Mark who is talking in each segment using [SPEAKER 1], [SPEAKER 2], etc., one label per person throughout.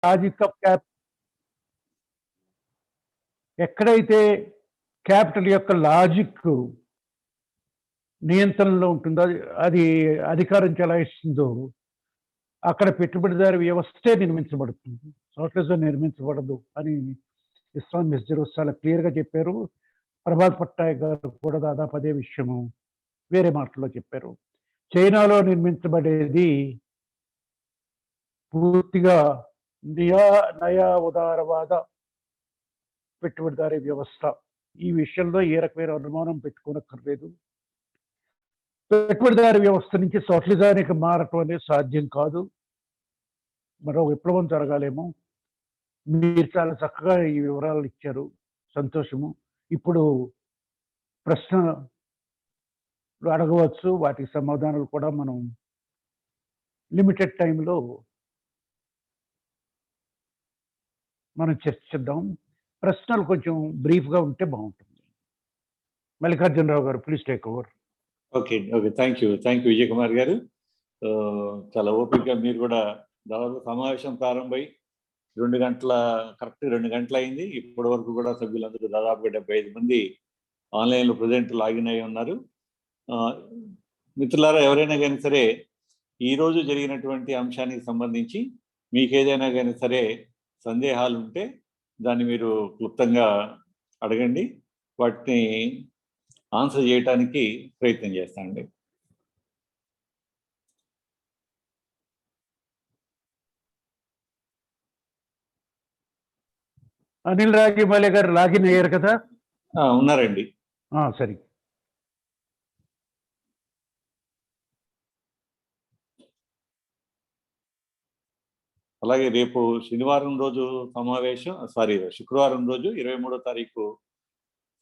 [SPEAKER 1] Logic of ఎక్కడైతే capital యొక్క logic నియంత్రణలో ఉంటుందో అది అధికారం చెలాయిస్తుందో అక్కడ పెట్టుబడిదారు వ్యవస్థే నిర్మించబడుతుంది, సోషలిజం నిర్మించబడదు అని ఇస్లాం మిస్జర్ చాలా క్లియర్గా చెప్పారు. ప్రభాత్ పట్నాయక్ గారు కూడా దాదాపు అదే విషయము వేరే మాటల్లో చెప్పారు. చైనాలో నిర్మించబడేది పూర్తిగా నయా ఉదారవాద పెట్టుబడిదారీ వ్యవస్థ. ఈ విషయంలో ఏ రకమైన అనుమానం పెట్టుకోనక్కర్లేదు. పెట్టుబడిదారీ వ్యవస్థ నుంచి సోషలిజానికి మారటం అనేది సాధ్యం కాదు. మరో విప్లవం జరగాలేమో. మీరు చాలా చక్కగా ఈ వివరాలు ఇచ్చారు, సంతోషము. ఇప్పుడు ప్రశ్నలు అడగవచ్చు, వాటికి సమాధానాలు కూడా మనం లిమిటెడ్ టైంలో మనం చర్చిద్దాం. ప్రశ్నలు కొంచెం బ్రీఫ్గా ఉంటే బాగుంటుంది. మల్లికార్జునరావు గారు, please take over.
[SPEAKER 2] Okay okay, thank you Vijay Kumar గారు. చాలా ఓపికగా మీరు కూడా దాదాపు సమావేశం ప్రారంభమై 2 గంటల కరెక్ట్ 2 గంటలు అయింది. ఇప్పటి వరకు కూడా సభ్యులందరూ దాదాపుగా 75 మంది ఆన్లైన్లో ప్రజెంట్ లాగిన్ అయి ఉన్నారు. మిత్రులారా, ఎవరైనా కానీ సరే ఈరోజు జరిగినటువంటి అంశానికి సంబంధించి మీకు ఏదైనా కానీ సరే సందేహాలు ఉంటే దాన్ని మీరు క్లుప్తంగా అడగండి, వాటిని ఆన్సర్ చేయడానికి ప్రయత్నం చేస్తానండి.
[SPEAKER 1] అనిల్ రాగిమల్లి గారు లాగిన్ అయ్యారు కదా?
[SPEAKER 2] ఉన్నారండి.
[SPEAKER 1] సరే.
[SPEAKER 2] అలాగే రేపు శనివారం రోజు సమావేశం, శుక్రవారం రోజు 23వ తారీఖు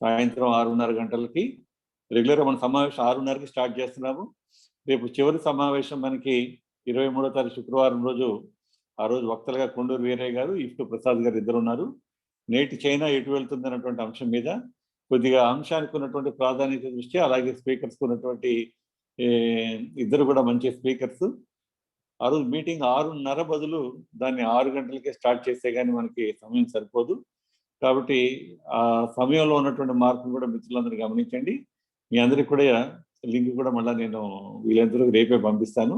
[SPEAKER 2] సాయంత్రం 6:30 గంటలకి రెగ్యులర్గా మన సమావేశం 6:30కి స్టార్ట్ చేస్తున్నాము. రేపు చివరి సమావేశం మనకి 23వ తారీఖు శుక్రవారం రోజు. ఆ రోజు వక్తలుగా కొండూరు వీరయ్య గారు, ఇఫ్టు ప్రసాద్ గారు ఇద్దరు ఉన్నారు. నేటి చైనా ఎటు వెళ్తుంది అన్నటువంటి అంశం మీద కొద్దిగా అంశానికి ఉన్నటువంటి ప్రాధాన్యత దృష్ట్యా, అలాగే స్పీకర్స్ ఉన్నటువంటి ఇద్దరు కూడా మంచి స్పీకర్స్. ఆ రోజు మీటింగ్ 6:30 బదులు దాన్ని 6 గంటలకే స్టార్ట్ చేస్తే కానీ మనకి సమయం సరిపోదు. కాబట్టి ఆ సమయంలో ఉన్నటువంటి మార్పును కూడా మిత్రులందరూ గమనించండి. మీ అందరికి కూడా లింక్ కూడా మళ్ళీ నేను వీళ్ళందరూ రేపే పంపిస్తాను.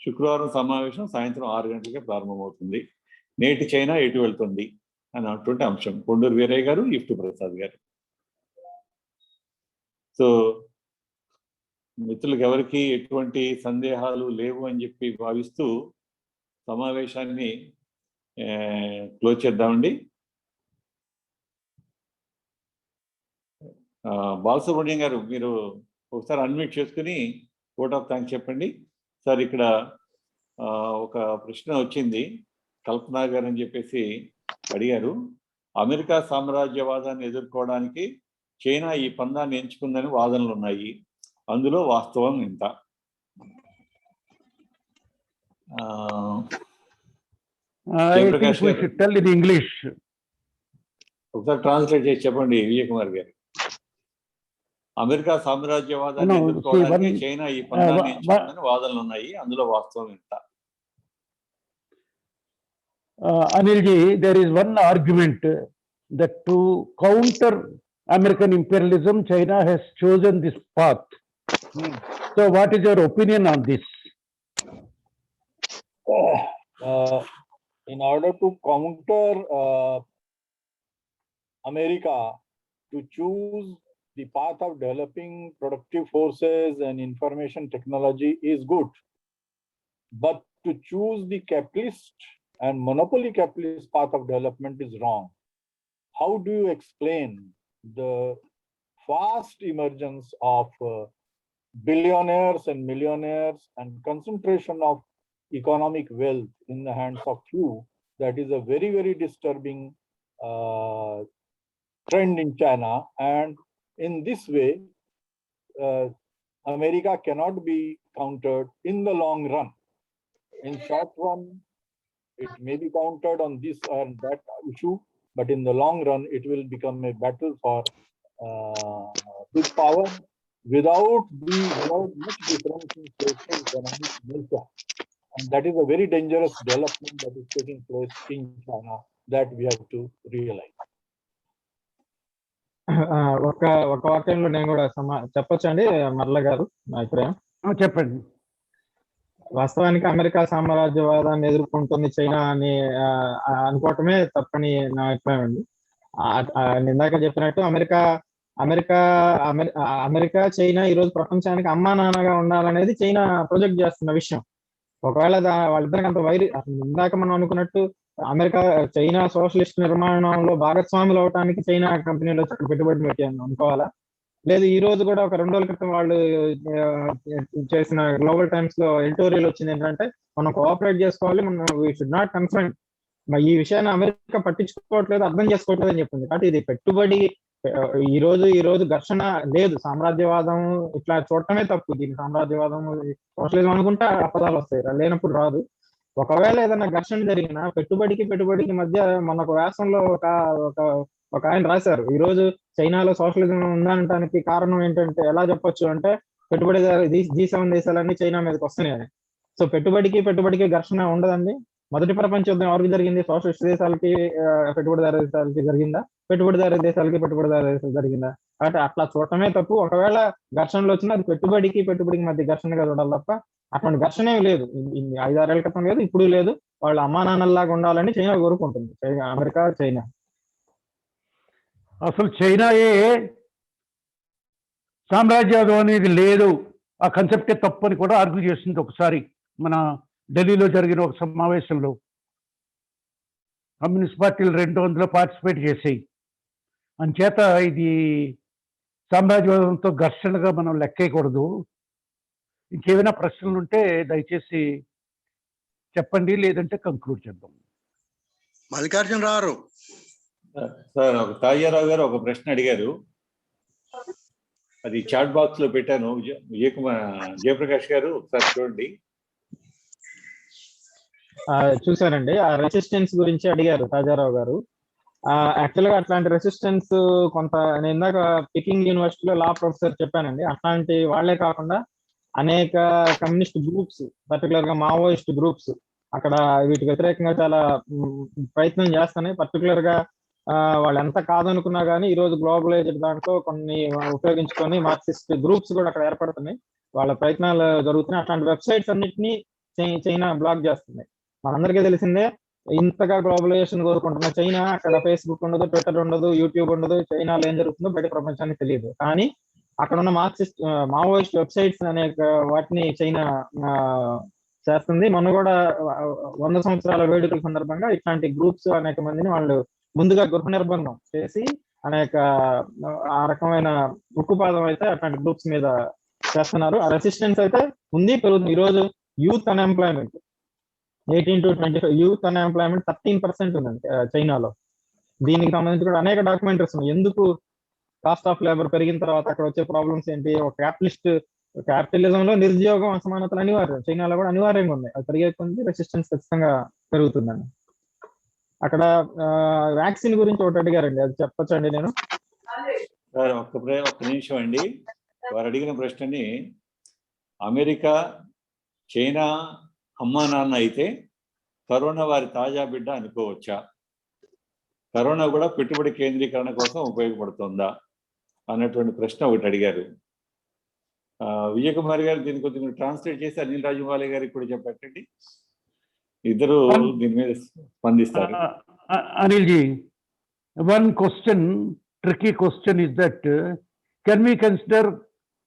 [SPEAKER 2] శుక్రవారం సమావేశం సాయంత్రం 6 గంటలకే ప్రారంభమవుతుంది. నేటి చైనా ఎటు వెళ్తుంది అన్నటువంటి అంశం. కొండూరు వీరయ్య గారు, ఇఫ్టు ప్రసాద్ గారు. సో మిత్రులకు ఎవరికి ఎటువంటి సందేహాలు లేవు అని చెప్పి భావిస్తూ సమావేశాన్ని క్లోజ్ చేద్దామండి. బాలసుబ్రహ్మణ్యం గారు, మీరు ఒకసారి అన్మ్యూట్ చేసుకుని ఓట్ ఆఫ్ థ్యాంక్స్ చెప్పండి. సార్, ఇక్కడ ఒక ప్రశ్న వచ్చింది, కల్పనా గారు అని చెప్పేసి అడిగారు. అమెరికా సామ్రాజ్యవాదాన్ని ఎదుర్కోవడానికి చైనా ఈ పందాన్ని ఎంచుకుందని వాదనలు ఉన్నాయి, అందులో వాస్తవం ఎంత? ఒకసారి ట్రాన్స్లేట్ చేసి చెప్పండి విజయ్ కుమార్ గారు. అమెరికా సామ్రాజ్యవాదాన్ని ఎదుర్కోవడానికి చైనా ఈ పందాన్ని ఎంచుకుందని వాదనలు ఉన్నాయి, అందులో వాస్తవం ఎంత?
[SPEAKER 1] Anilji, there is one argument that to counter American imperialism, China has chosen this path. So what is your opinion on this?
[SPEAKER 3] In order to counter America to choose the path of developing productive forces and information technology is good, but to choose the capitalist and monopoly capitalist path of development is wrong. How do you explain the fast emergence of billionaires and millionaires and concentration of economic wealth in the hands of few? That is a very, very disturbing trend in China. And in this way, America cannot be countered in the long run. In short run, it may be countered on this or that issue, but in the long run, it will become a battle for big power without much difference in social economic nature. And that is a very dangerous development that is taking place in China that we have to realize.
[SPEAKER 4] ఒక వాక్యంలో నేను కూడా చెప్పొచ్చండి మరల గారు నా అభిప్రాయం.
[SPEAKER 1] చెప్పండి.
[SPEAKER 4] వాస్తవానికి అమెరికా సామ్రాజ్యవాదాన్ని ఎదుర్కొంటుంది చైనా అని అనుకోవటమే తప్పని నా అభిప్రాయం అండి. ఇందాక చెప్పినట్టు అమెరికా చైనా ఈ రోజు ప్రపంచానికి అమ్మా నాన్నగా ఉండాలనేది చైనా ప్రొజెక్ట్ చేస్తున్న విషయం. ఒకవేళ వాళ్ళిద్దరికి అంత ఇందాక మనం అనుకున్నట్టు చైనా సోషలిస్ట్ నిర్మాణంలో భాగస్వాములు అవడానికి చైనా కంపెనీలో పెట్టుబడి పెట్టాను అనుకోవాలా? లేదు ఈ రోజు కూడా ఒక 2 రోజుల క్రితం వాళ్ళు చేసిన గ్లోబల్ టైమ్స్ లో ఎడిటోరియల్ వచ్చింది ఏంటంటే మనం కోఆపరేట్ చేసుకోవాలి, మనం వీ షుడ్ నాట్ కన్ఫ్రంట్. ఈ విషయాన్ని అమెరికా పట్టించుకోవట్లేదు, అర్థం చేసుకోవట్లేదు అని చెప్పింది. కాబట్టి ఇది పెట్టుబడి ఈ రోజు ఘర్షణ లేదు, సామ్రాజ్యవాదం ఇట్లా చూడటమే తప్పు. దీని సామ్రాజ్యవాదం సోషలిజం అనుకుంటే అపదాలు వస్తాయి, లేనప్పుడు రాదు. ఒకవేళ ఏదైనా ఘర్షణ జరిగినా పెట్టుబడికి మధ్య మన ఒక వ్యాసంలో ఒక ఆయన రాశారు, ఈ రోజు చైనాలో సోషలిజం ఉందనడానికి కారణం ఏంటంటే ఎలా చెప్పొచ్చు అంటే పెట్టుబడిదారు G7 దేశాలన్నీ చైనా మీదకి వస్తున్నాయి. సో పెట్టుబడికి ఘర్షణ ఉండదండి. మొదటి ప్రపంచ యుద్ధం ఎవరికి జరిగింది? సోషలిస్ట్ దేశాలకి పెట్టుబడిదారు దేశాలకి జరిగిందా? పెట్టుబడిదారు దేశాలకి జరిగిందా? కాబట్టి అట్లా చూడటమే తప్పు. ఒకవేళ ఘర్షణలు వచ్చినా అది పెట్టుబడికి మధ్య ఘర్షణగా చూడాలి తప్ప అటువంటి ఘర్షణ ఏమి లేదు. 5-6 ఏళ్ల క్రితం లేదు, ఇప్పుడు లేదు. వాళ్ళు అమ్మా నాన్నల్లాగా ఉండాలని చైనా కోరుకుంటుంది, అమెరికా చైనా.
[SPEAKER 1] అసలు చైనాయే సామ్రాజ్యవాదం అనేది లేదు, ఆ కన్సెప్టే తప్పు అని కూడా ఆర్గ్యూ చేసింది ఒకసారి మన ఢిల్లీలో జరిగిన ఒక సమావేశంలో. కమ్యూనిస్ట్ పార్టీలు 200 పార్టిసిపేట్ చేసాయి. అంచేత ఇది సామ్రాజ్యవాదంతో ఘర్షణగా మనం లెక్కేయకూడదు. ఇంకేమైనా ప్రశ్నలు ఉంటే దయచేసి చెప్పండి, లేదంటే కంక్లూడ్ చేద్దాం.
[SPEAKER 5] మల్లికార్జునరావు
[SPEAKER 2] సార్, తాజారావు గారు ఒక ప్రశ్న అడిగారు, అది చాట్ బాక్స్ లో పెట్టాను. జయప్రకాష్ గారు ఒకసారి చూడండి.
[SPEAKER 4] చూసారండి, ఆ రెసిస్టెన్స్ గురించి అడిగారు తాజారావు గారు. యాక్చువల్గా అట్లాంటి రెసిస్టెన్స్ కొంత నేను ఇందాక పికింగ్ యూనివర్సిటీలో లా ప్రొఫెసర్ చెప్పానండి. అట్లాంటి వాళ్లే కాకుండా అనేక కమ్యూనిస్ట్ గ్రూప్స్, పర్టికులర్ గా మావోయిస్ట్ గ్రూప్స్ అక్కడ వీటికి వ్యతిరేకంగా చాలా ప్రయత్నం చేస్తున్నాయి. పర్టికులర్ గా వాళ్ళు ఎంత కాదనుకున్నా కానీ ఈ రోజు గ్లోబలైజ్డ్ దాంట్లో కొన్ని ఉపయోగించుకొని మార్క్సిస్ట్ గ్రూప్స్ కూడా అక్కడ ఏర్పడుతున్నాయి. వాళ్ళ ప్రయత్నాలు జరుగుతున్నాయి. అట్లాంటి వెబ్సైట్స్ అన్నిటినీ చైనా బ్లాక్ చేస్తుంది. మనందరికీ తెలిసిందే, ఇంతగా గ్లోబలైజేషన్ కోరుకుంటున్న చైనా అక్కడ ఫేస్బుక్ ఉండదు, ట్విట్టర్ ఉండదు, యూట్యూబ్ ఉండదు. చైనాలో ఏం జరుగుతుందో బయట ప్రపంచానికి తెలియదు. కానీ అక్కడ ఉన్న మావోయిస్ట్ వెబ్సైట్స్ అనేక వాటిని చైనా చేస్తుంది. మొన్న కూడా 100 సంవత్సరాల వేడుకల సందర్భంగా ఇట్లాంటి గ్రూప్స్ అనేక మందిని వాళ్ళు ముందుగా గృహ నిర్బంధం చేసి అనేక ఆ రకమైన ఉక్కుపాదం అయితే అట్లాంటి గ్రూప్స్ మీద చేస్తున్నారు. ఆ రెసిస్టెన్స్ అయితే ఉంది, పెరుగుతుంది. ఈరోజు youth unemployment 18 to 25 youth unemployment 13% ఉందండి చైనాలో. దీనికి సంబంధించి కూడా అనేక డాక్యుమెంటరీస్ ఉన్నాయి. ఎందుకు కాస్ట్ ఆఫ్ లేబర్ పెరిగిన తర్వాత అక్కడ వచ్చే ప్రాబ్లమ్స్ ఏంటి? ఒక క్యాపిటలిజంలో నిరుద్యోగం, అసమానతలు అనివార్యం. చైనాలో కూడా అనివార్యంగా ఉన్నాయి. అది పెరిగే కొద్ది రెసిస్టెన్స్ ఖచ్చితంగా పెరుగుతుందండి. అక్కడ వ్యాక్సిన్ గురించి ఒకటి అడిగారండి, అది చెప్పొచ్చండి నేను?
[SPEAKER 2] సార్ ఒక్క నిమిషం అండి. వారు అడిగిన ప్రశ్నని, అమెరికా చైనా అమ్మా నాన్న అయితే కరోనా వారి తాజా బిడ్డ అనుకోవచ్చా? కరోనా కూడా పెట్టుబడి కేంద్రీకరణ కోసం ఉపయోగపడుతుందా అన్నటువంటి ప్రశ్న ఒకటి అడిగారు. విజయ్ కుమార్ గారు దీన్ని కొద్దిగా ట్రాన్స్లేట్ చేసి అనిల్ రాజమౌళి గారికి కూడా చెప్పండి. ఇద్దరు దీని మీద స్పందిస్తారు.
[SPEAKER 1] Anil ji, one question, tricky question is that can we consider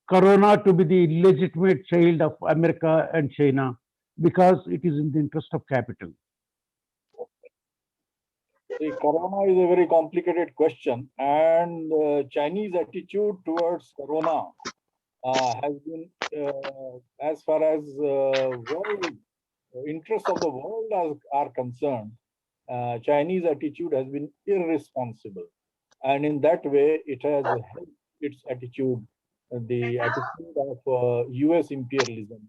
[SPEAKER 1] corona to be the illegitimate child of America and China because it is in the interest of capital?
[SPEAKER 3] See, corona is a very complicated question, and Chinese attitude towards corona has been, as far as world interests of the world are concerned, Chinese attitude has been irresponsible. And in that way, it has helped its attitude, the attitude of US imperialism,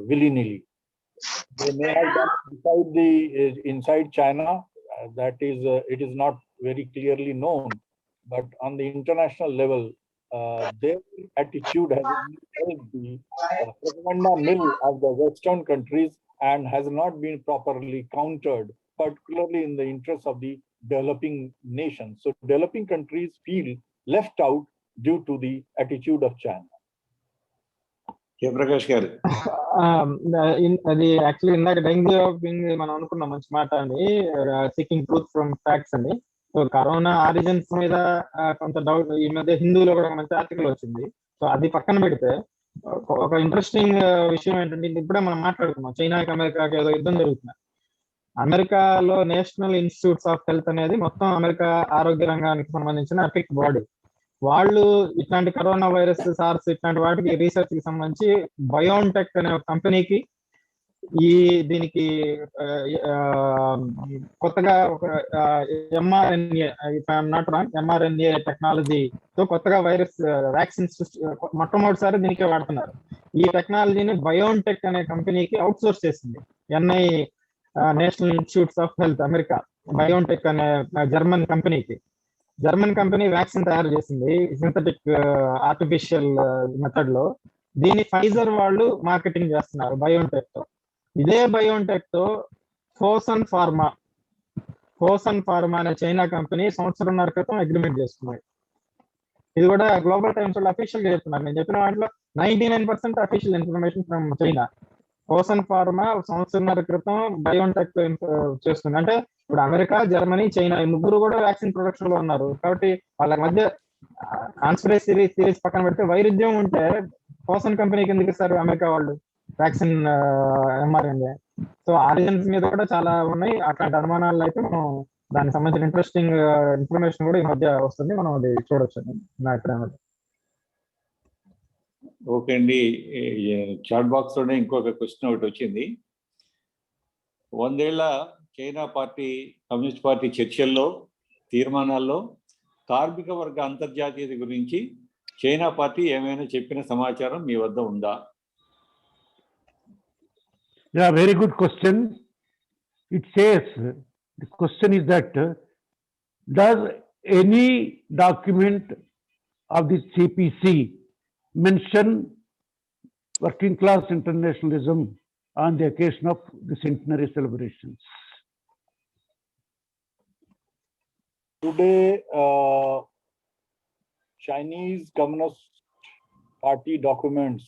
[SPEAKER 3] willy-nilly. They may have done inside China, that is, it is not very clearly known, but on the international level, their attitude has helped the propaganda mill of the Western countries and has not been properly countered, particularly in the interests of the developing nations. So developing countries feel left out due to the attitude of China.
[SPEAKER 2] Jayaprakash గారు.
[SPEAKER 4] అది actually ఇందాక డెంగ్యూపింగ్ మనం అనుకున్నాం, మంచి మాట అండి. Seeking truth from facts అండి. So corona origins మీద కొంత డౌట్, ఈ మధ్య హిందూలో కూడా మంచి ఆర్టికల్ వచ్చింది. సో అది పక్కన పెడితే ఒక ఇంట్రెస్టింగ్ విషయం ఏంటంటే, ఇప్పుడే మనం మాట్లాడుకున్నాం చైనాకి అమెరికాకి ఏదో యుద్ధం జరుగుతుంది. అమెరికాలో నేషనల్ ఇన్స్టిట్యూట్స్ ఆఫ్ హెల్త్ అనేది మొత్తం అమెరికా ఆరోగ్య రంగానికి సంబంధించిన ఎపిక్ బాడీ. వాళ్ళు ఇట్లాంటి కరోనా వైరస్, సార్స్ ఇట్లాంటి వాటికి రీసెర్చ్ కి సంబంధించి బయోన్టెక్ అనే కంపెనీకి దీనికి కొత్తగా ఒక ఎంఆర్ఎన్ఏ, ఎంఆర్ఎన్ఏ టెక్నాలజీతో కొత్తగా వైరస్ వ్యాక్సిన్స్ మొట్టమొదటిసారి దీనికే వాడుతున్నారు. ఈ టెక్నాలజీని బయోన్టెక్ అనే కంపెనీకి అవుట్ సోర్స్ చేసింది NI, national institutes of health America. BioNTech అనే జర్మన్ కంపెనీ వ్యాక్సిన్ తయారు చేసింది సింథటిక్ ఆర్టిఫిషియల్ మెథడ్ లో. దీన్ని ఫైజర్ వాళ్ళు మార్కెటింగ్ చేస్తున్నారు బయోన్టెక్ తో. ఇదే బయోన్టెక్ తో ఫోసన్ ఫార్మా అనే చైనా కంపెనీ 1.5 సంవత్సరం క్రితం అగ్రిమెంట్ చేసుకున్నాయి. ఇది కూడా గ్లోబల్ టైమ్స్ వాళ్ళు అఫీషియల్ గా చెప్తున్నారు. నేను చెప్పిన వాటిలో 99% official information from China. Fosun pharma 1.5 సంవత్సరం క్రితం బయోన్టెక్ చేస్తుంది. అంటే ఇప్పుడు అమెరికా, జర్మనీ, చైనా ఈ ముగ్గురు కూడా వ్యాక్సిన్ ప్రొడక్షన్ లో ఉన్నారు. కాబట్టి వాళ్ళ మధ్య కాన్స్పిరసీ థియరీస్ పక్కన పెడితే వైరుధ్యం ఉంటే ఫోసన్ కంపెనీకి ఎందుకు ఇస్తారు అమెరికా వాళ్ళు వ్యాక్సిన్ ఎంఆర్ఎన్ఏ? సో ఆరిజిన్స్ మీద కూడా చాలా ఉన్నాయి. అట్లాంటి అనుమానాలు అయితే మనం దానికి సంబంధించిన ఇంట్రెస్టింగ్ ఇన్ఫర్మేషన్ కూడా ఈ మధ్య వస్తుంది, మనం అది చూడొచ్చు. నా అభిప్రాయం.
[SPEAKER 2] ఓకే అండి. చాట్ బాక్స్ లోనే ఇంకొక క్వశ్చన్ ఒకటి వచ్చింది. 100 ఏళ్ల చైనా పార్టీ, కమ్యూనిస్ట్ పార్టీ చర్చల్లో, తీర్మానాల్లో కార్మిక వర్గ అంతర్జాతీయత గురించి చైనా పార్టీ ఏమైనా చెప్పిన సమాచారం మీ వద్ద ఉందా?
[SPEAKER 1] Yeah, very good question. It says, the question is that, does any document of the CPC mention working class internationalism on the occasion of the centenary celebrations?
[SPEAKER 3] Today, Chinese Communist Party documents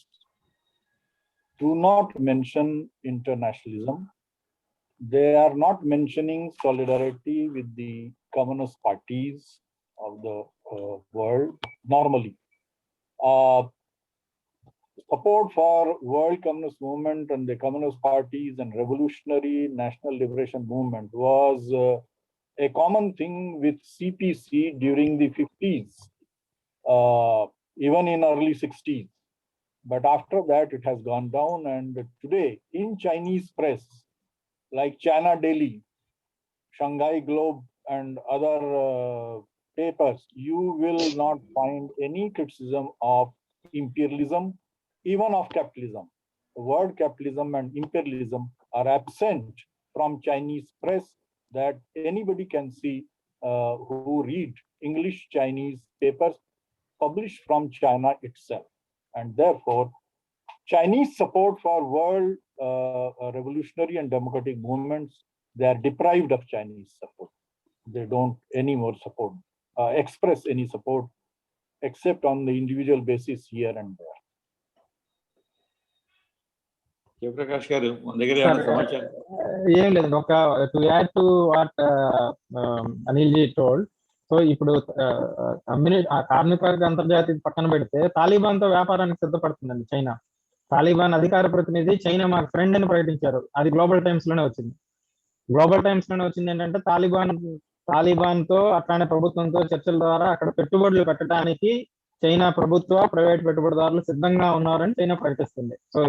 [SPEAKER 3] do not mention internationalism. They are not mentioning solidarity with the communist parties of the world normally. Support for World Communist Movement and the communist parties and revolutionary national liberation movement was a common thing with CPC during the 50s, even in early 60s. But after that, it has gone down. And today, in Chinese press, like China Daily, Shanghai Globe, and other papers, you will not find any criticism of imperialism, even of capitalism. The word capitalism and imperialism are absent from Chinese press that anybody can see who read English Chinese papers published from China itself. And therefore, Chinese support for world revolutionary and democratic movements, they are deprived of Chinese support. They don't anymore support, express any support, except on the individual basis here and there.
[SPEAKER 2] Jayaprakash గారు, మన దగ్గర ఏమైనా సమాచారం?
[SPEAKER 4] ఏం లేదండి, ఒక to add to what Anil ji told. So ఇప్పుడు కార్మిక వర్గ అంతర్జాతీయ పక్కన పెడితే తాలిబాన్ తో వ్యాపారానికి సిద్ధపడుతుందండి చైనా. తాలిబాన్ అధికార ప్రతినిధి చైనా మాకు ఫ్రెండ్ అని ప్రకటించారు. అది గ్లోబల్ టైమ్స్ లోనే వచ్చింది. ఏంటంటే తాలిబాన్ తో అట్లానే ప్రభుత్వంతో చర్చల ద్వారా అక్కడ పెట్టుబడులు పెట్టడానికి చైనా ప్రభుత్వ, ప్రైవేట్ పెట్టుబడిదారులు సిద్ధంగా ఉన్నారని చైనా ప్రకటిస్తుంది. సో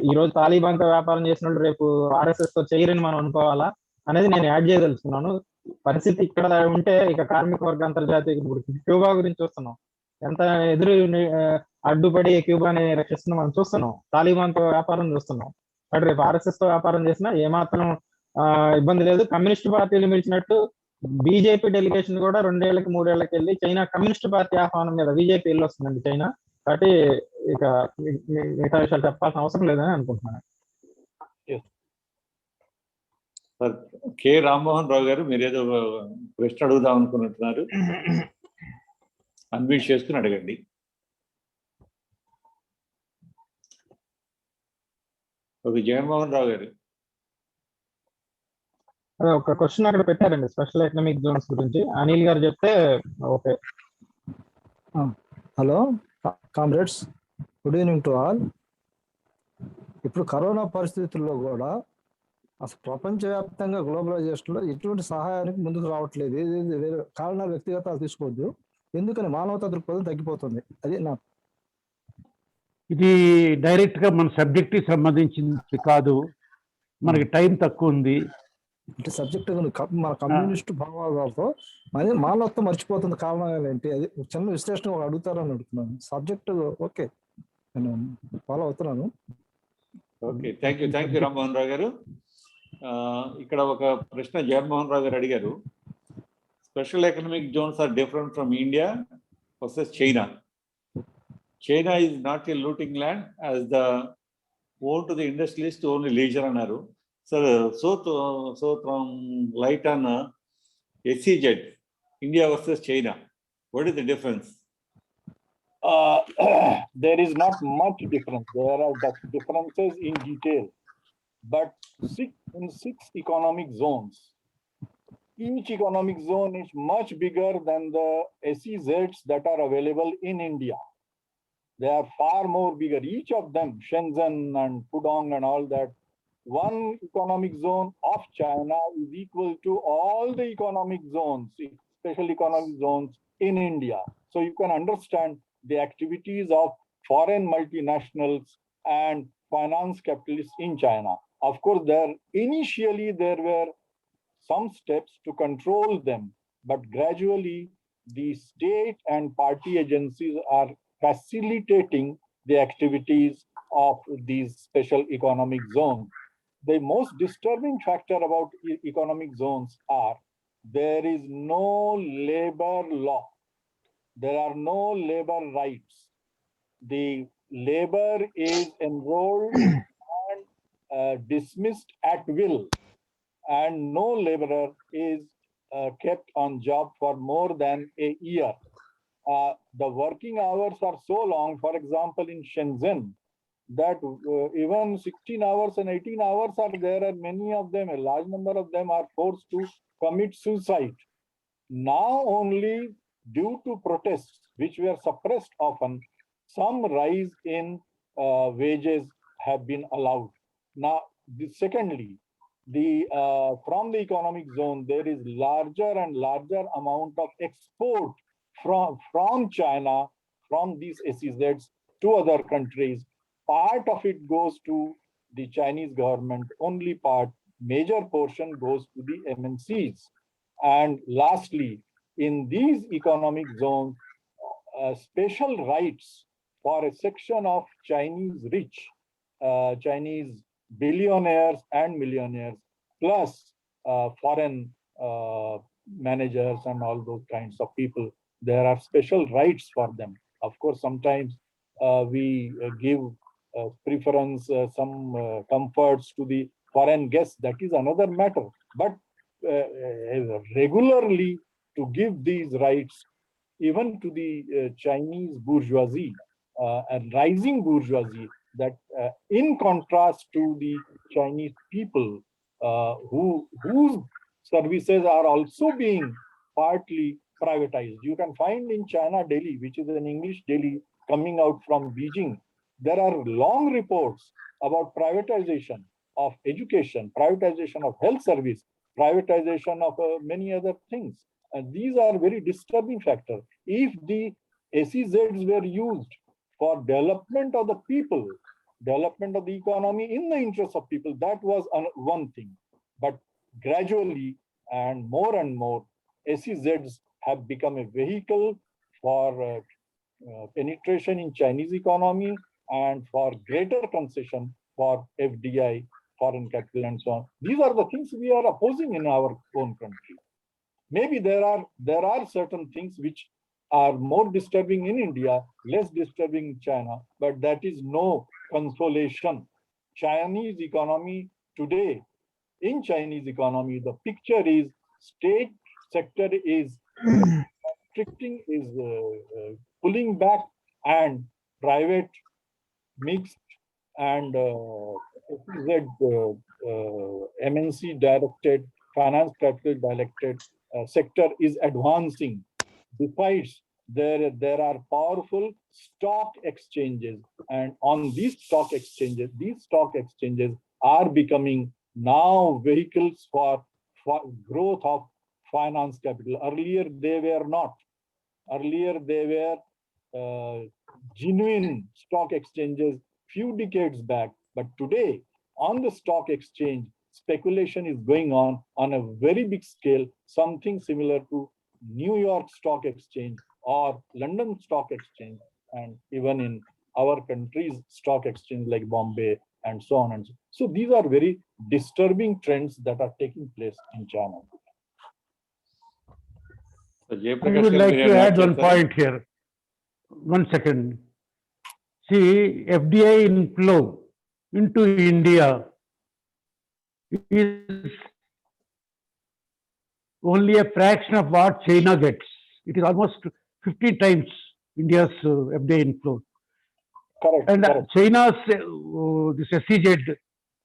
[SPEAKER 4] ఈ రోజు తాలిబాన్ తో వ్యాపారం చేసిన వాళ్ళు రేపు ఆర్ఎస్ఎస్ తో చేయరని మనం అనుకోవాలా అనేది నేను యాడ్ చేయదలుచుకున్నాను. పరిస్థితి ఇక్కడ ఉంటే ఇక కార్మిక వర్గ అంతర్జాతీయ క్యూబా గురించి చూస్తున్నాం, ఎంత ఎదురు అడ్డుపడి క్యూబాని రక్షిస్తున్నాం మనం చూస్తున్నాం. తాలిబాన్ తో వ్యాపారం చూస్తున్నాం. అటు రేపు ఆర్ఎస్ఎస్ తో వ్యాపారం చేసినా ఏమాత్రం ఇబ్బంది లేదు. కమ్యూనిస్ట్ పార్టీలు మించినట్టు బీజేపీ డెలిగేషన్ కూడా 2 ఏళ్ళకి 3 ఏళ్ళకి వెళ్ళి చైనా కమ్యూనిస్ట్ పార్టీ ఆహ్వానం మీద బీజేపీ వెళ్ళి వస్తుందండి చైనా. కాబట్టి ఇక మిగతా విషయాలు చెప్పాల్సిన అవసరం లేదని అనుకుంటున్నాను.
[SPEAKER 2] సార్ కె రామ్మోహన్ రావు గారు మీరు ఏదో ప్రశ్న అడుగుదాం అనుకున్నట్టున్నారు, అన్మ్యూట్ చేసుకుని అడగండి. ఓకే, జగన్మోహన్ రావు గారు.
[SPEAKER 4] అదే ఒక క్వశ్చన్ అక్కడ పెట్టారండి స్పెషల్ ఎకనామిక్ జోన్స్ గురించి, అనిల్ గారు చెప్తే okay.
[SPEAKER 6] Hello comrades, good evening to all. ఇప్పుడు కరోనా పరిస్థితుల్లో కూడా అసలు ప్రపంచవ్యాప్తంగా గ్లోబలైజేషన్లో ఎటువంటి సహాయానికి ముందుకు రావట్లేదు. వేరే కారణాలు వ్యక్తిగతాలు తీసుకోవద్దు, ఎందుకని మానవతా దృక్పథం తగ్గిపోతుంది. అది నా
[SPEAKER 1] ఇది డైరెక్ట్ గా మన సబ్జెక్ట్ కి సంబంధించింది కాదు, మనకి టైం తక్కువ ఉంది.
[SPEAKER 6] అంటే సబ్జెక్ట్ మన కమ్యూనిస్ట్ భావాలతో అది మానవత్వం మర్చిపోతుంది. కారణాలు ఏంటి? అది చిన్న విశ్లేషణ అడుగుతారని అడుగుతున్నాను. సబ్జెక్ట్ ఓకే, నేను ఫాలో అవుతున్నాను.
[SPEAKER 2] Okay, thank you Rammohan Rao గారు. ఇక్కడ ఒక ప్రశ్న జగన్మోహన్ రావు గారు అడిగారు, special economic zones are different from India versus China. China is not a looting land as the own to the industrialist only leaser అన్నారు. Sir so from light on SEZ, India versus China, what is the difference?
[SPEAKER 3] There is not much difference. There are differences in detail, but in 6 economic zones. Each economic zone is much bigger than the SEZs that are available in India. They are far more bigger. Each of them, Shenzhen and Pudong and all that, one economic zone of China is equal to all the economic zones, special economic zones in India. So you can understand the activities of foreign multinationals and finance capitalists in China. Of course, initially there were some steps to control them, but gradually the state and party agencies are facilitating the activities of these special economic zones. The most disturbing factor about economic zones are there is no labor law. There are no labor rights. The labor is enrolled and dismissed at will, and no laborer is kept on job for more than a year. The working hours are so long, for example, in Shenzhen, that even 16 hours and 18 hours are there, and many of them, a large number of them, are forced to commit suicide. Now only, due to protests which were suppressed often, some rise in wages have been allowed. Now, secondly, from the economic zone, there is larger and larger amount of export from China, from these SEZs to other countries. Part of it goes to the Chinese government, only part, major portion goes to the MNCs. And lastly, in these economic zones, special rights for a section of Chinese rich, Chinese billionaires and millionaires, plus foreign managers and all those kinds of people, there are special rights for them. Of course, sometimes we give preference, some comforts to the foreign guests. That is another matter. But regularly to give these rights even to the Chinese bourgeoisie, and rising bourgeoisie, that in contrast to the Chinese people, whose services are also being partly privatized. You can find in China Delhi, which is an English Delhi coming out from Beijing, there are long reports about privatization of education, privatization of health service, privatization of many other things. And these are very disturbing factors. If the SEZs were used for development of the people, development of the economy in the interest of people, that was one thing. But gradually and more, SEZs have become a vehicle for penetration in Chinese economy and for greater concession for FDI, foreign capital, and so on. These are the things we are opposing in our own country. maybe there are certain things which are more disturbing in India, less disturbing in China, but that is no consolation. Chinese economy today, in Chinese economy, the picture is state sector is restricting, is pulling back, and private mixed and MNC directed, finance capital directed sector is advancing. Besides, there are powerful stock exchanges, and on these stock exchanges are becoming now vehicles for growth of finance capital. Earlier they were not. Earlier they were genuine stock exchanges few decades back, but today on the stock exchange, speculation is going on a very big scale, something similar to New York Stock Exchange or London Stock Exchange, and even in our country's stock exchange like Bombay and so on and so on. So these are very disturbing trends that are taking place in China.
[SPEAKER 2] So
[SPEAKER 1] I
[SPEAKER 2] Jayaprakash
[SPEAKER 1] would
[SPEAKER 2] garu
[SPEAKER 1] like
[SPEAKER 2] మీరు
[SPEAKER 1] to
[SPEAKER 2] ఏమైనా
[SPEAKER 1] add
[SPEAKER 2] add
[SPEAKER 1] one
[SPEAKER 2] చేస్తారా?
[SPEAKER 1] point here. 1 second. See, FDI inflow into India is only a fraction of what China gets. It is almost 50 times India's FDI inflow.
[SPEAKER 3] Correct.
[SPEAKER 1] And
[SPEAKER 3] correct.
[SPEAKER 1] China's this SEZ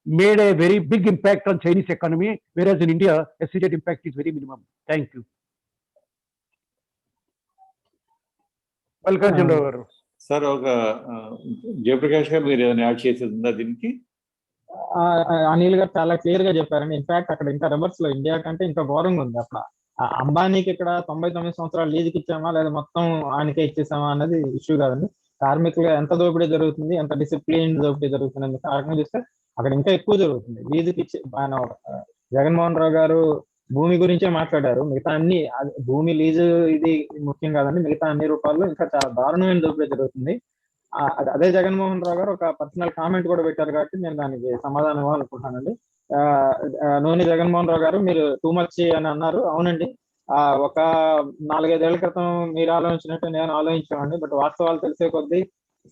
[SPEAKER 1] made a very big impact on Chinese economy, whereas in India, SEZ impact is very minimum. Thank you. Mallikarjuna Rao garu.
[SPEAKER 2] Sir ఒక జయప్రకాష్ గారు మీరు ఏమైనా add చేసేది ఉందా దీనికి?
[SPEAKER 4] అనిల్ గారు చాలా clear గా చెప్పారండి. ఇన్ఫాక్ట్ అక్కడ ఇంకా రివర్స్ లో ఇండియా కంటే ఇంకా ఘోరంగా ఉంది. అక్కడ అంబానీకి ఇక్కడ 99 సంవత్సరాలు లీజుకి ఇచ్చామా లేదా మొత్తం ఆయనకే ఇచ్చేసామా అన్నది ఇష్యూ కాదండి. కార్మికులుగా ఎంత దోపిడీ జరుగుతుంది, ఎంత డిసిప్లిన్ దోపిడీ జరుగుతుంది అనే కారణం చూస్తే అక్కడ ఇంకా ఎక్కువ జరుగుతుంది. లీజుకి ఇచ్చి ఆయన జగన్మోహన్ రావు గారు భూమి గురించే మాట్లాడారు. మిగతా అన్ని భూమి లీజు ఇది ముఖ్యం కాదండి, మిగతా అన్ని రూపాల్లో ఇంకా చాలా దారుణమైన దోపిడీ జరుగుతుంది. అదే జగన్మోహన్ రావు గారు ఒక పర్సనల్ కామెంట్ కూడా పెట్టారు కాబట్టి నేను దానికి సమాధానం ఇవ్వాలనుకుంటున్నానండి. నూనె జగన్మోహన్ రావు గారు మీరు టూ మచ్ అని అన్నారు. అవునండి, ఒక 4-5 ఏళ్ల క్రితం మీరు ఆలోచించినట్టు నేను ఆలోచించామండి. బట్ వాస్తవాలు తెలిసే కొద్దీ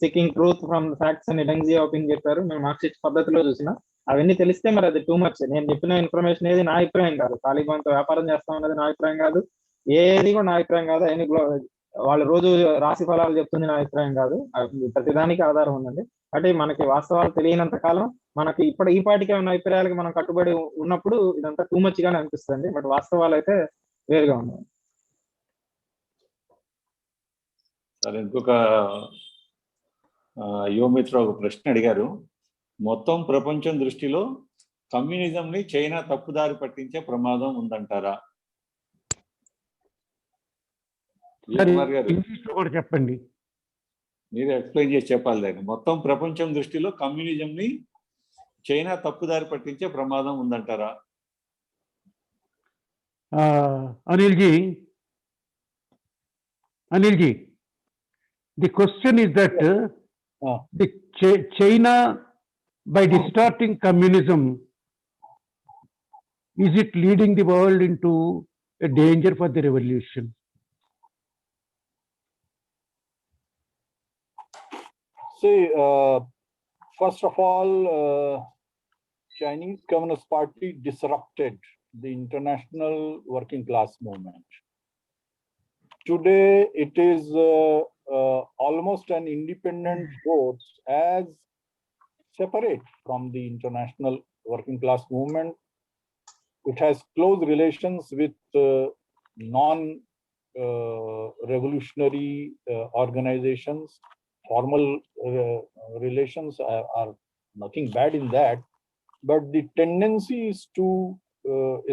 [SPEAKER 4] సీకింగ్ ట్రూత్ ఫ్రమ్ ఫ్యాక్ట్స్ అని డెంగ్ జియాపింగ్ చెప్పారు. మేము మార్క్సిస్ట్ పద్ధతిలో చూసిన అవన్నీ తెలిస్తే మరి అది టూ మచ్. నేను చెప్పిన ఇన్ఫర్మేషన్ ఏది నా అభిప్రాయం కాదు. తాలిబాన్తో వ్యాపారం చేస్తాం అన్నది నా అభిప్రాయం కాదు. ఏది కూడా నా అభిప్రాయం కాదు. ఎన్ని వాళ్ళు రోజు రాశి ఫలాలు చెప్తుంది నా అభిప్రాయం కాదు. ప్రతిదానికి ఆధారం ఉందండి. అంటే మనకి వాస్తవాలు తెలియనంత కాలం మనకి ఇప్పుడు ఈ పాటికి ఉన్న అభిప్రాయాలకి మనం కట్టుబడి ఉన్నప్పుడు ఇదంతా టూ మచ్ గానే అనిపిస్తుంది. బట్ వాస్తవాలు అయితే వేరుగా ఉన్నాయి.
[SPEAKER 2] సరే, ఇంకొక యువమిత్ర ఒక ప్రశ్న అడిగారు. మొత్తం ప్రపంచం దృష్టిలో కమ్యూనిజంని చైనా తప్పుదారి పట్టించే ప్రమాదం ఉందంటారా? కుమార్ గారు
[SPEAKER 1] ఇంగ్లీష్ లో కూడా చెప్పండి.
[SPEAKER 2] మీరు ఎక్స్ప్లెయిన్ చేసి చెప్పాలి దాన్ని. మొత్తం ప్రపంచం దృష్టిలో కమ్యూనిజంని చైనా తప్పుదారి పట్టించే ప్రమాదం ఉందంటారా?
[SPEAKER 1] Anilji, the question is that the China, by distorting communism, is it leading the world into a danger for the revolution?
[SPEAKER 3] See, first of all, Chinese Communist Party disrupted the international working class movement. Today, it is almost an independent force, as separate from the international working class movement. It has close relations with non-revolutionary organizations. Formal relations are nothing bad in that, but the tendency is to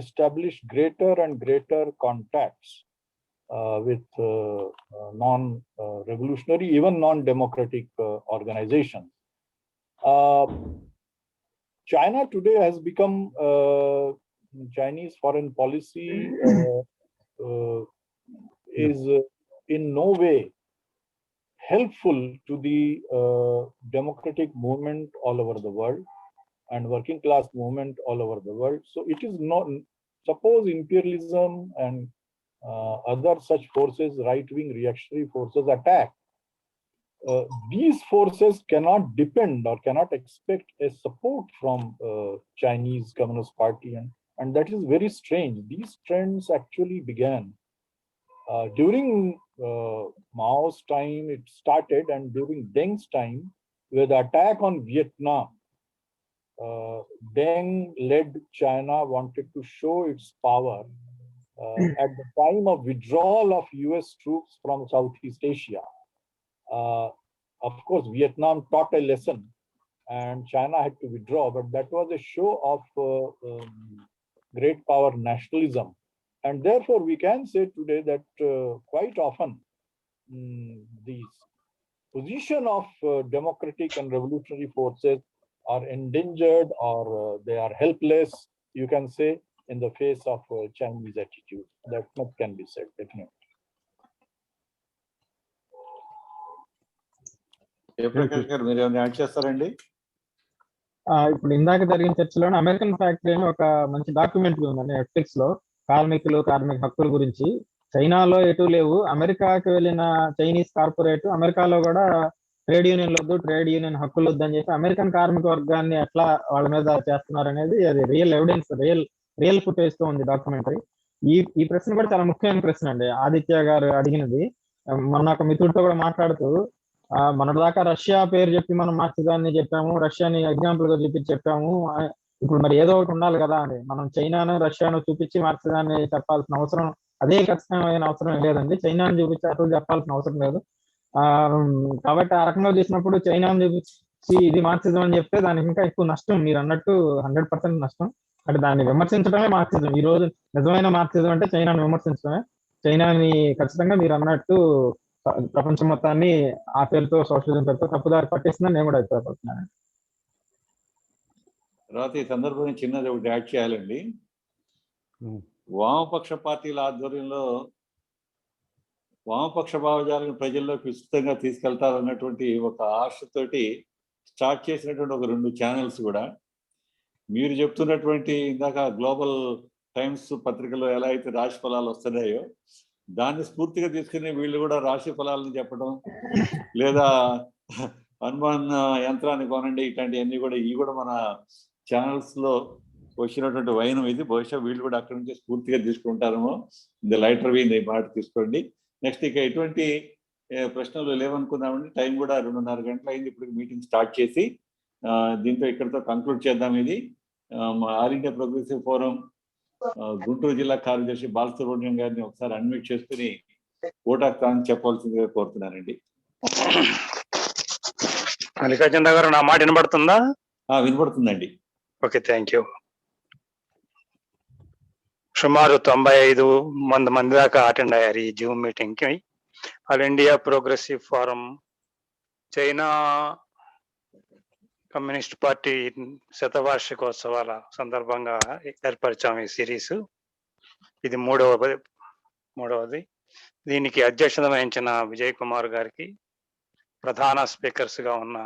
[SPEAKER 3] establish greater and greater contacts with non-revolutionary, even non-democratic organizations. China today has become Chinese foreign policy is in no way helpful to the democratic movement all over the world and working class movement all over the world. So it is not, suppose imperialism and other such forces, right-wing reactionary forces, attack. These forces cannot depend or cannot expect a support from Chinese Communist Party, and that is very strange. These trends actually began during Mao's time. It started, and during Deng's time, with the attack on Vietnam, Deng-led China wanted to show its power at the time of withdrawal of US troops from Southeast Asia. Of course, Vietnam taught a lesson and China had to withdraw, but that was a show of great power nationalism. And therefore, we can say today that quite often the position of democratic and revolutionary forces are endangered, or they are helpless, you can say, in the face of Chinese attitude. That much can be said, definitely.
[SPEAKER 2] Jayaprakash గారు మీరు ఏమైనా add చేస్తారండి?
[SPEAKER 4] ఇప్పుడు ఇందాక జరిగిన చర్చలోనే American factory అని ఒక మంచి డాక్యుమెంటరీ ఉందండి నెట్ఫ్లిక్స్ లో, కార్మికులు, కార్మిక హక్కుల గురించి. చైనాలో ఎటు లేవు, అమెరికాకి వెళ్ళిన చైనీస్ కార్పొరేట్ అమెరికాలో కూడా ట్రేడ్ యూనియన్ వద్దు, ట్రేడ్ యూనియన్ హక్కులు వద్దు అని చెప్పి అమెరికన్ కార్మిక వర్గాన్ని ఎట్లా వాళ్ళ మీద చేస్తున్నారు అనేది అది రియల్ ఎవిడెన్స్, రియల్ ఫుటేజ్ తో ఉంది డాక్యుమెంటరీ. ఈ ప్రశ్న కూడా చాలా ముఖ్యమైన ప్రశ్న అండి ఆదిత్య గారు అడిగినది. మొన్న ఒక మిత్రుడితో కూడా మాట్లాడుతూ, మొన్నటిదాకా రష్యా పేరు చెప్పి మనం మార్చదాన్ని చెప్పాము, రష్యాని ఎగ్జాంపుల్ గా చూపించి చెప్పాము, ఇప్పుడు మరి ఏదో ఒకటి ఉండాలి కదా అని మనం చైనాను రష్యాను చూపించి మార్చదాన్ని చెప్పాల్సిన అవసరం, అదే ఖచ్చితమైన అవసరం లేదండి. చైనాను చూపించి అసలు చెప్పాల్సిన అవసరం లేదు. కాబట్టి ఆ రకంగా చూసినప్పుడు చైనాను చూపించి ఇది మార్క్సిజం అని చెప్తే దానికి ఇంకా ఎక్కువ నష్టం, మీరు అన్నట్టు 100% నష్టం. అంటే దాన్ని విమర్శించడమే మార్క్సిజం. ఈ రోజు నిజమైన మార్క్సిజం అంటే చైనాను విమర్శించడమే. చైనాని ఖచ్చితంగా మీరు అన్నట్టు ప్రపంచం మొత్తాన్ని ఆ పేరుతో, సోషలిజం పేరుతో తప్పుదారి పట్టిస్తుందని నేను కూడా అభిప్రాయపడుతున్నాను.
[SPEAKER 2] తర్వాత ఈ సందర్భంగా చిన్నది ఒకటి యాడ్ చేయాలండి. వామపక్ష పార్టీల ఆధ్వర్యంలో వామపక్ష భావజాలను ప్రజల్లోకి విస్తృతంగా తీసుకెళ్తారన్నటువంటి ఒక ఆశతోటి స్టార్ట్ చేసినటువంటి ఒక 2 ఛానల్స్ కూడా మీరు చెప్తున్నటువంటి ఇందాక గ్లోబల్ టైమ్స్ పత్రికలో ఎలా అయితే రాశి ఫలాలు వస్తున్నాయో దాన్ని స్ఫూర్తిగా తీసుకుని వీళ్ళు కూడా రాశి ఫలాలను చెప్పడం, లేదా హనుమాన్ యంత్రాన్ని కొనండి, ఇట్లాంటివన్నీ కూడా ఇవి కూడా మన ఛానల్స్ లో వచ్చినటువంటి వైనం ఇది. బహుశా వీళ్ళు కూడా అక్కడి నుంచి స్ఫూర్తిగా తీసుకుంటారేమో. ఇది లైటర్ వి మాట తీసుకోండి. నెక్స్ట్ ఇక ఎటువంటి ప్రశ్నలు లేవనుకుందామండి. టైం కూడా 2:30 గంటలు అయింది. ఇప్పుడు మీటింగ్ స్టార్ట్ చేసి దీంతో ఇక్కడితో కంక్లూడ్ చేద్దాం. ఇది all India progressive forum Guntur జిల్లా కార్యదర్శి బాలసుబ్రహ్మణ్యం గారిని ఒకసారి అన్మ్యూట్ చేసుకుని ఓటాక్తాన్ని చెప్పవలసిందిగా కోరుతున్నానండి.
[SPEAKER 7] మల్లికార్జున గారు, నా మాట వినబడుతుందా?
[SPEAKER 2] వినపడుతుందండి.
[SPEAKER 7] Okay, thank you. సుమారు 95 మంది దాకా అటెండ్ అయ్యారు ఈ జూమ్ మీటింగ్ కి. All India progressive forum China communist party శతవార్షికోత్సవాల సందర్భంగా ఏర్పరిచాము ఈ సిరీస్. ఇది మూడవది. దీనికి అధ్యక్షత వహించిన విజయ్ కుమార్ గారికి, ప్రధాన స్పీకర్స్ గా ఉన్న